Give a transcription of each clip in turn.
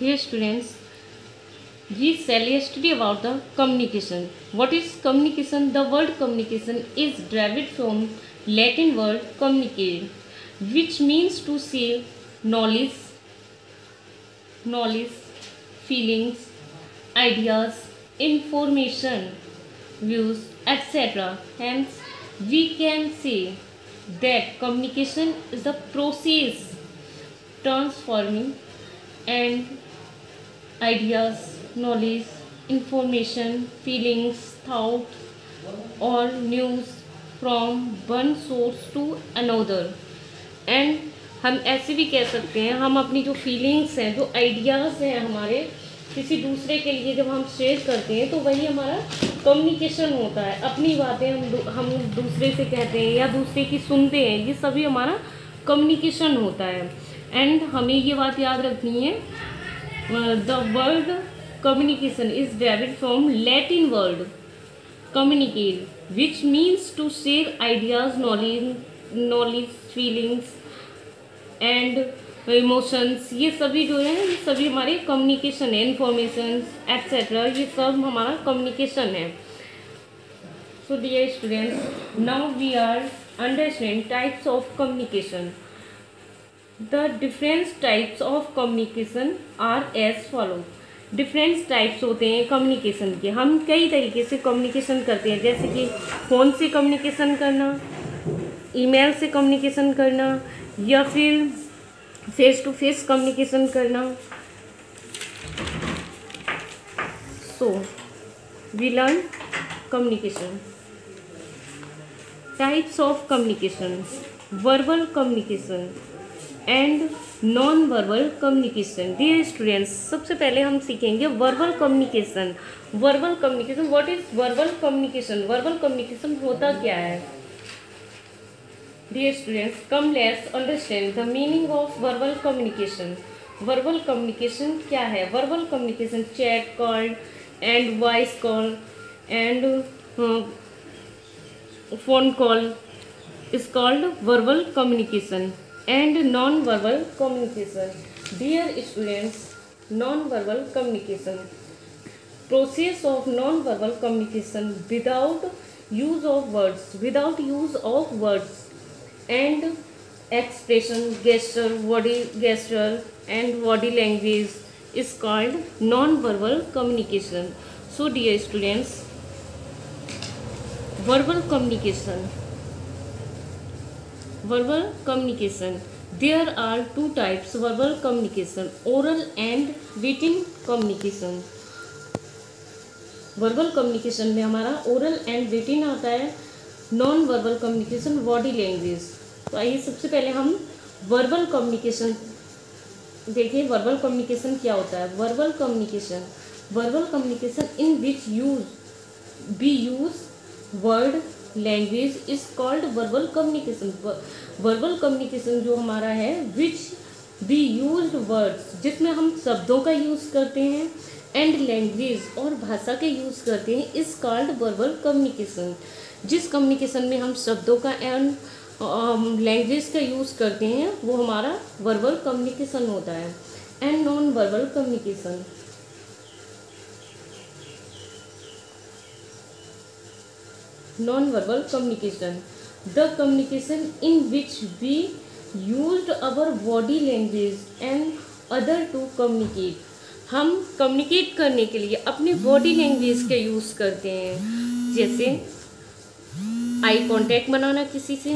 Dear students, we shall study about the communication. What is communication? The word communication is derived from Latin word communicare, which means to share knowledge, feelings, ideas, information, views, etc. Hence, we can say that communication is the process transforming and ideas, knowledge, information, feelings, thoughts, or news from one source to another. And हम ऐसे भी कह सकते हैं, हम अपनी जो feelings हैं, जो आइडियाज़ हैं हमारे, किसी दूसरे के लिए जब हम शेयर करते हैं तो वही हमारा कम्युनिकेशन होता है। अपनी बातें हम दूसरे से कहते हैं या दूसरे की सुनते हैं, ये सभी हमारा कम्युनिकेशन होता है। एंड हमें ये बात याद रखनी है, the word communication is derived from Latin word communicare, which means to share ideas, knowledge, feelings and emotions. ये सभी जो है, ये सभी हमारे कम्युनिकेशन है, इंफॉर्मेशन एट्सेट्रा, ये सब हमारा कम्युनिकेशन है। So dear students, now we are understand types of communication. The different types of communication are as follow। Different types होते हैं कम्युनिकेशन के। हम कई तरीके से कम्युनिकेशन करते हैं, जैसे कि फ़ोन से कम्युनिकेशन करना, ईमेल से कम्युनिकेशन करना, या फिर फेस टू फेस कम्युनिकेशन करना। So we learn communication. Types of communication: verbal communication and non verbal communication. Dear students, सबसे पहले हम सीखेंगे verbal communication. Verbal communication, what is verbal communication? Verbal communication होता क्या है? Dear students, come let's understand the meaning of verbal communication. Verbal communication क्या है? Verbal communication chat call and voice call and phone call is called verbal communication and non-verbal communication. Dear students, non-verbal communication, process of non-verbal communication without use of words and expression, gesture and body language is called non-verbal communication. So dear students, verbal communication. Verbal communication, there are two types verbal communication: oral and written communication। verbal communication में हमारा oral and written आता है। non verbal communication body language। तो आइए सबसे पहले हम verbal communication देखिए। verbal communication क्या होता है? verbal communication in which we use word language is called verbal communication. Verbal communication जो हमारा है, विच वी यूज्ड वर्ड्स, जिसमें हम शब्दों का यूज़ करते हैं, एंड लैंग्वेज और भाषा के यूज़ करते हैं, इज कॉल्ड वर्बल कम्युनिकेशन। जिस कम्युनिकेशन में हम शब्दों का एंड लैंग्वेज का यूज़ करते हैं वो हमारा वर्बल कम्युनिकेशन होता है। And non verbal communication, non-verbal communication, the communication in which we used our body language and other to communicate। हम कम्युनिकेट करने के लिए अपनी बॉडी लैंग्वेज का यूज़ करते हैं, जैसे आई कांटेक्ट बनाना किसी से,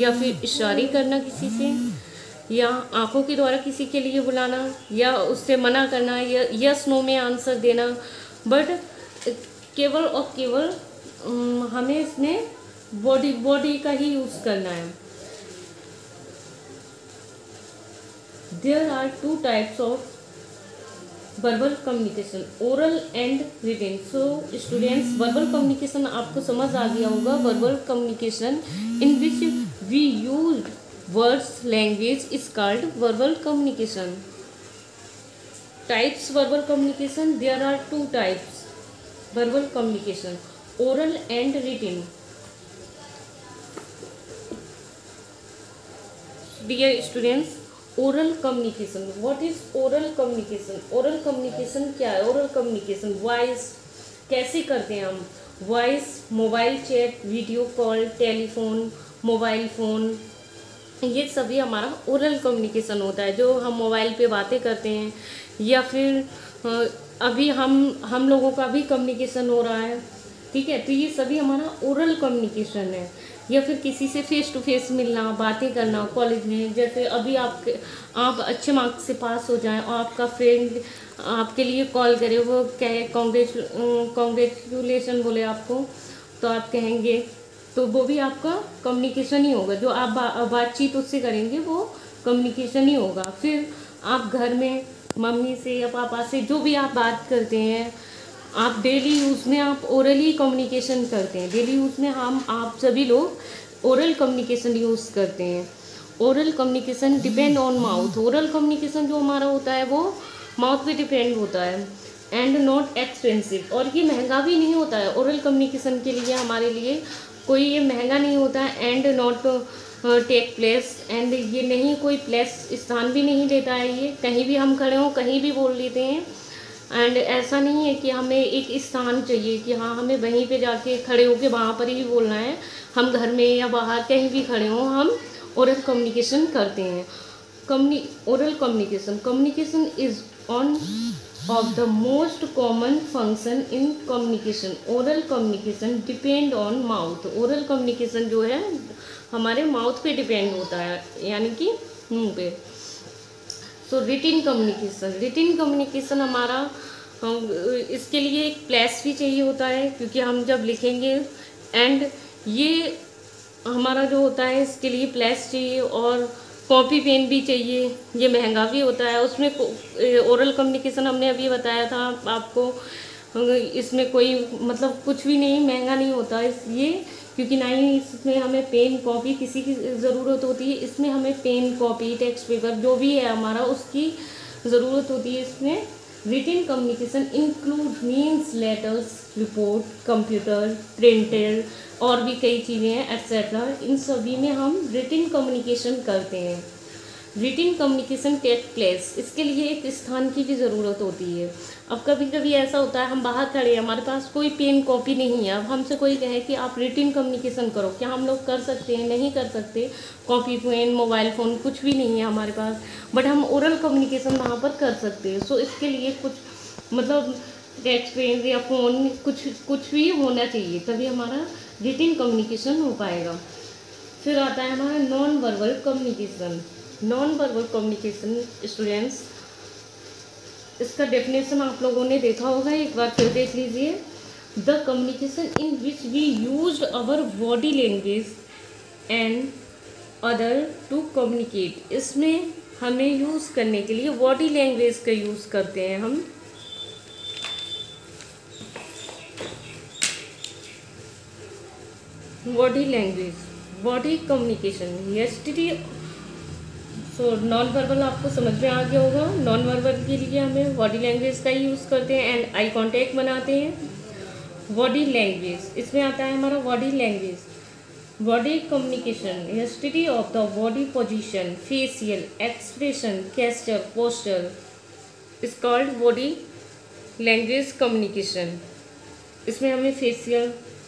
या फिर इशारे करना किसी से, या आंखों के द्वारा किसी के लिए बुलाना, या उससे मना करना, या यस नो में आंसर देना। बट केवल और केवल हमें इसमें बॉडी का ही यूज़ करना है। There are two types of verbal communication, oral and written. So students, verbal communication आपको समझ आ गया होगा। Verbal communication in which we use words language is called verbal communication. Types verbal communication, there are two types verbal communication, oral and written। Dear students, oral communication, what is oral communication? Oral communication क्या है? Oral communication voice कैसे करते हैं हम? Voice, mobile chat, video call, telephone, mobile phone, ये सभी हमारा oral communication होता है, जो हम मोबाइल पे बातें करते हैं, या फिर अभी हम लोगों का भी कम्युनिकेशन हो रहा है, ठीक है, तो ये सभी हमारा ओरल कम्युनिकेशन है। या फिर किसी से फेस टू फेस मिलना, बातें करना कॉलेज में, जैसे अभी आप अच्छे मार्क्स से पास हो जाएं और आपका फ्रेंड आपके लिए कॉल करे, वो कहे कॉन्ग्रेचुलेशन बोले आपको, तो आप कहेंगे, तो वो भी आपका कम्युनिकेशन ही होगा। जो आप बातचीत उससे करेंगे वो कम्युनिकेशन ही होगा। फिर आप घर में मम्मी से या पापा से जो भी आप बात करते हैं, आप डेली यूज़ में आप ओरली कम्युनिकेशन करते हैं। डेली यूज़ में आप सभी लोग ओरल कम्युनिकेशन यूज़ करते हैं। Oral communication depend on mouth. Oral communication जो हमारा होता है वो माउथ पे डिपेंड होता है, एंड नॉट एक्सपेंसिव, और ये महंगा भी नहीं होता है। ओरल कम्युनिकेशन के लिए हमारे लिए कोई ये महंगा नहीं होता है, and not take place, and ये नहीं कोई प्लेस स्थान भी नहीं लेता है। ये कहीं भी हम खड़े हों कहीं भी बोल लेते हैं, एंड ऐसा नहीं है कि हमें एक स्थान चाहिए कि हाँ हमें वहीं पे जाके खड़े होके वहाँ पर ही बोलना है। हम घर में या बाहर कहीं भी खड़े हों हम ओरल कम्युनिकेशन करते हैं। Oral communication is on of the most common function in communication. oral communication depend on mouth. oral communication जो है हमारे माउथ पे डिपेंड होता है, यानी कि मुंह पे। सो रिटिन कम्युनिकेशन हमारा इसके लिए एक प्लेस भी चाहिए होता है, क्योंकि हम जब लिखेंगे, एंड ये हमारा जो होता है इसके लिए प्लेस चाहिए, और कॉपी पेन भी चाहिए। ये महंगा भी होता है। उसमें ओरल कम्युनिकेशन हमने अभी बताया था आपको, इसमें कोई मतलब कुछ भी नहीं महंगा नहीं होता ये, क्योंकि ना ही इसमें हमें पेन कॉपी किसी की ज़रूरत होती है। इसमें हमें पेन कॉपी टेक्स्ट पेपर जो भी है हमारा उसकी ज़रूरत होती है इसमें। रिटिन communication include means letters, report, computer, printer, और भी कई चीज़ें हैं एक्सेट्रा। इन सभी में हम रिटिन कम्युनिकेशन करते हैं। रिटिन कम्युनिकेशन टेक प्लेस, इसके लिए एक स्थान की भी ज़रूरत होती है। अब कभी कभी ऐसा होता है हम बाहर खड़े हैं, हमारे पास कोई पेन कॉपी नहीं है, अब हमसे कोई कहे कि आप रिटिन कम्युनिकेशन करो, क्या हम लोग कर सकते हैं? नहीं कर सकते। कॉपी पेन मोबाइल फ़ोन कुछ भी नहीं है हमारे पास, बट हम ओरल कम्युनिकेशन वहाँ पर कर सकते हैं। सो इसके लिए कुछ मतलब टेक्स्ट पेन या फ़ोन कुछ भी होना चाहिए, तभी हमारा रिटिन कम्युनिकेशन हो पाएगा। फिर आता है हमारा non verbal communication. Non verbal communication students, इसका डेफिनेशन आप लोगों ने देखा होगा, एक बार फिर देख लीजिए। The communication in which we use our body language and other to communicate. इसमें हमें यूज़ करने के लिए बॉडी लैंग्वेज का यूज़ करते हैं हम। Body language, body communication, STD. So non verbal आपको समझ में आ गया होगा। नॉन वर्बल के लिए हमें बॉडी लैंग्वेज का ही यूज़ करते हैं, एंड आई कांटेक्ट बनाते हैं। बॉडी लैंग्वेज, इसमें आता है हमारा body language. Body communication, STD of the body position, facial expression, gesture, posture is called body language communication. इसमें हमें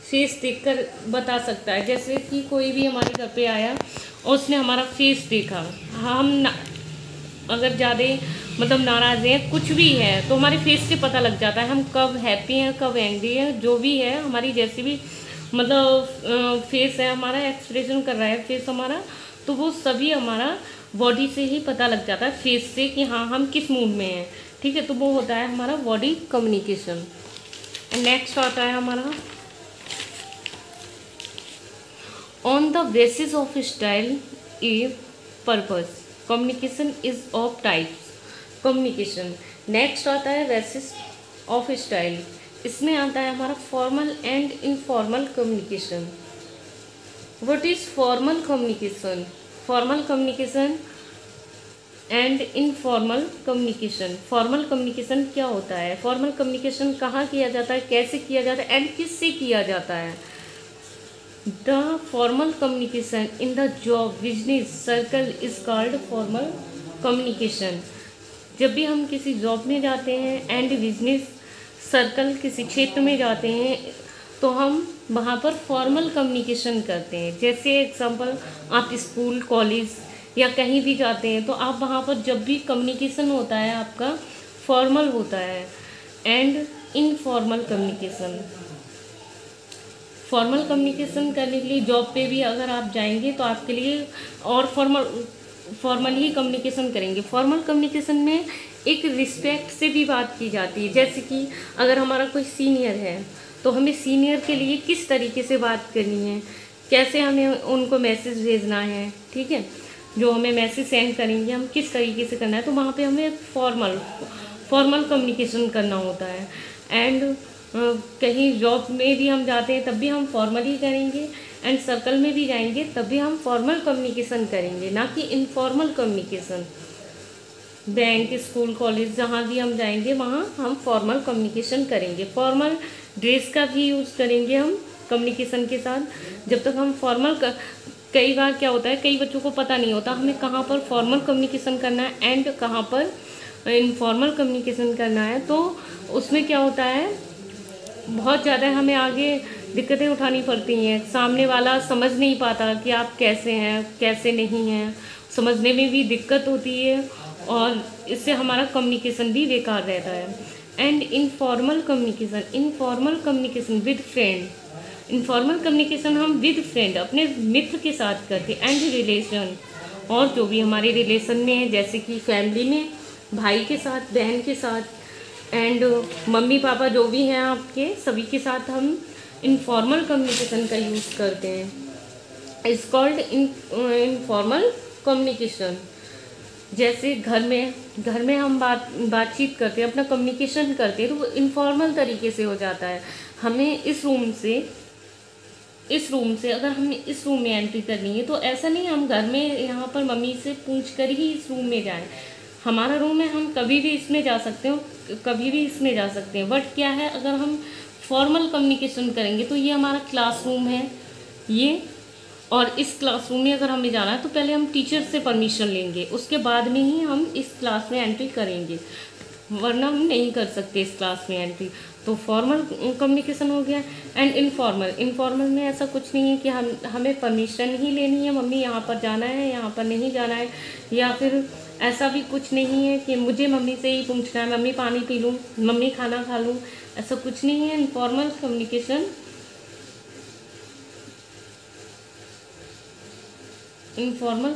फेस देखकर बता सकता है, जैसे कि कोई भी हमारे घर पे आया और उसने हमारा फेस देखा, अगर ज़्यादा मतलब नाराज़ हैं कुछ भी है तो हमारे फेस से पता लग जाता है हम कब हैप्पी हैं कब एंग्री हैं। जो भी है हमारी जैसी भी मतलब फेस है हमारा, एक्सप्रेशन कर रहा है फेस हमारा, तो वो सभी हमारा बॉडी से ही पता लग जाता है, फेस से, कि हाँ हम किस मूड में हैं। ठीक है, तो वो होता है हमारा बॉडी कम्युनिकेशन। नेक्स्ट आता है हमारा on the basis of style a purpose. Communication is of types. Communication next आता है बेसिस ऑफ स्टाइल। इसमें आता है हमारा formal and informal communication. What is formal communication? Formal communication and informal communication. Formal communication क्या होता है? Formal communication कहाँ किया जाता है, कैसे किया जाता है, एंड किससे किया जाता है? The formal communication in the job business circle is called formal communication. जब भी हम किसी जॉब में जाते हैं एंड बिजनेस सर्कल किसी क्षेत्र में जाते हैं तो हम वहाँ पर फॉर्मल कम्युनिकेशन करते हैं। जैसे एग्जांपल, आप स्कूल कॉलेज या कहीं भी जाते हैं तो आप वहाँ पर जब भी कम्युनिकेशन होता है आपका फॉर्मल होता है। And informal communication, formal communication करने के लिए जॉब पे भी अगर आप जाएंगे तो आपके लिए और फॉर्मल ही कम्युनिकेशन करेंगे। फॉर्मल कम्युनिकेशन में एक रिस्पेक्ट से भी बात की जाती है। जैसे कि अगर हमारा कोई सीनियर है तो हमें सीनियर के लिए किस तरीके से बात करनी है, कैसे हमें उनको मैसेज भेजना है, ठीक है, जो हमें मैसेज सेंड करेंगे हम किस तरीके से करना है, तो वहाँ पे हमें फॉर्मल कम्युनिकेशन करना होता है। एंड कहीं जॉब में भी हम जाते हैं तब भी हम फॉर्मल ही करेंगे, एंड सर्कल में भी जाएंगे तब भी हम फॉर्मल कम्युनिकेशन करेंगे, ना कि informal communication. Bank school college जहाँ भी हम जाएंगे वहाँ हम फॉर्मल कम्युनिकेशन करेंगे। फॉर्मल ड्रेस का भी यूज़ करेंगे हम कम्युनिकेशन के साथ। जब तक हम कई बार क्या होता है, कई बच्चों को पता नहीं होता हमें कहाँ पर फॉर्मल कम्युनिकेशन करना है एंड कहाँ पर इनफॉर्मल कम्युनिकेशन करना है, तो उसमें क्या होता है बहुत ज़्यादा हमें आगे दिक्कतें उठानी पड़ती हैं। सामने वाला समझ नहीं पाता कि आप कैसे हैं कैसे नहीं हैं, समझने में भी दिक्कत होती है और इससे हमारा कम्युनिकेशन भी बेकार रहता है। And informal communication with friend, informal communication हम विद फ्रेंड अपने मित्र के साथ करते हैं। एंड रिलेशन, और जो भी हमारे रिलेशन में है जैसे कि फैमिली में भाई के साथ बहन के साथ एंड मम्मी पापा जो भी हैं आपके सभी के साथ हम इनफॉर्मल कम्युनिकेशन का यूज़ करते हैं। It's called informal communication. जैसे घर में हम बातचीत करते हैं, अपना कम्युनिकेशन करते हैं, तो वो इनफॉर्मल तरीके से हो जाता है। हमें इस रूम से अगर हमें इस रूम में एंट्री करनी है तो ऐसा नहीं हम घर में यहाँ पर मम्मी से पूछ कर ही इस रूम में जाएं। हमारा रूम है, हम कभी भी इसमें जा सकते हो, कभी भी इसमें जा सकते हैं। बट क्या है, अगर हम फॉर्मल कम्युनिकेशन करेंगे तो ये हमारा क्लासरूम है ये, और इस क्लासरूम में अगर हमें जाना है तो पहले हम टीचर से परमिशन लेंगे, उसके बाद में ही हम इस क्लास में एंट्री करेंगे, वरना हम नहीं कर सकते इस क्लास में एंट्री। तो फॉर्मल कम्युनिकेशन हो गया। एंड इनफॉर्मल में ऐसा कुछ नहीं है कि हमें परमिशन ही लेनी है, मम्मी यहाँ पर जाना है यहाँ पर नहीं जाना है, या फिर ऐसा भी कुछ नहीं है कि मुझे मम्मी से ही पूछना है, मम्मी पानी पी लूँ, मम्मी खाना खा लूँ, ऐसा कुछ नहीं है। Informal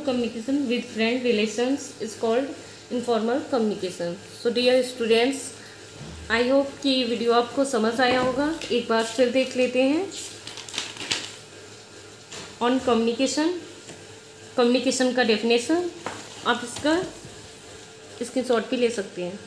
communication with friend relations is called informal communication. So dear students, I hope कि ये वीडियो आपको समझ आया होगा। एक बार फिर देख लेते हैं ऑन कम्युनिकेशन का डेफिनेशन। आप इसका स्क्रीनशॉट भी ले सकते हैं।